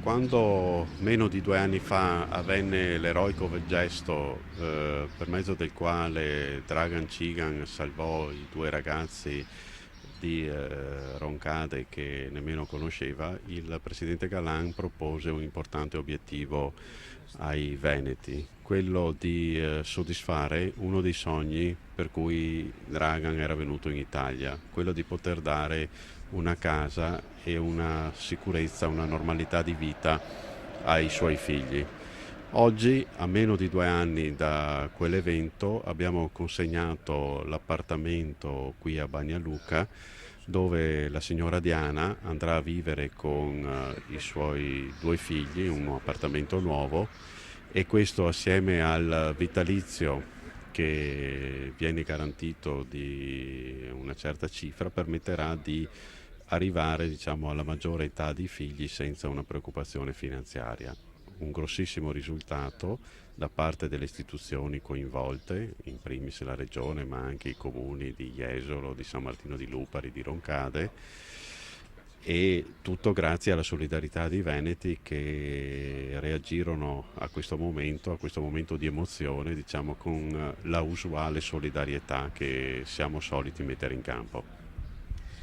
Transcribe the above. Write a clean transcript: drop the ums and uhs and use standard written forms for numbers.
Quando meno di 2 anni fa avvenne l'eroico gesto per mezzo del quale Dragan Cigan salvò i due ragazzi di Roncade che nemmeno conosceva, il presidente Galan propose un importante obiettivo ai veneti, quello di soddisfare uno dei sogni per cui Dragan era venuto in Italia, quello di poter dare una casa e una sicurezza, una normalità di vita ai suoi figli. Oggi, a meno di 2 anni da quell'evento, abbiamo consegnato l'appartamento qui a Bagnaluca dove la signora Diana andrà a vivere con i suoi due figli in un appartamento nuovo, e questo assieme al vitalizio che viene garantito di una certa cifra permetterà di arrivare, diciamo, alla maggiore età di figli senza una preoccupazione finanziaria. Un grossissimo risultato da parte delle istituzioni coinvolte, in primis la regione, ma anche i comuni di Jesolo, di San Martino di Lupari, di Roncade, e tutto grazie alla solidarietà dei veneti che reagirono a questo momento di emozione, diciamo, con la usuale solidarietà che siamo soliti mettere in campo.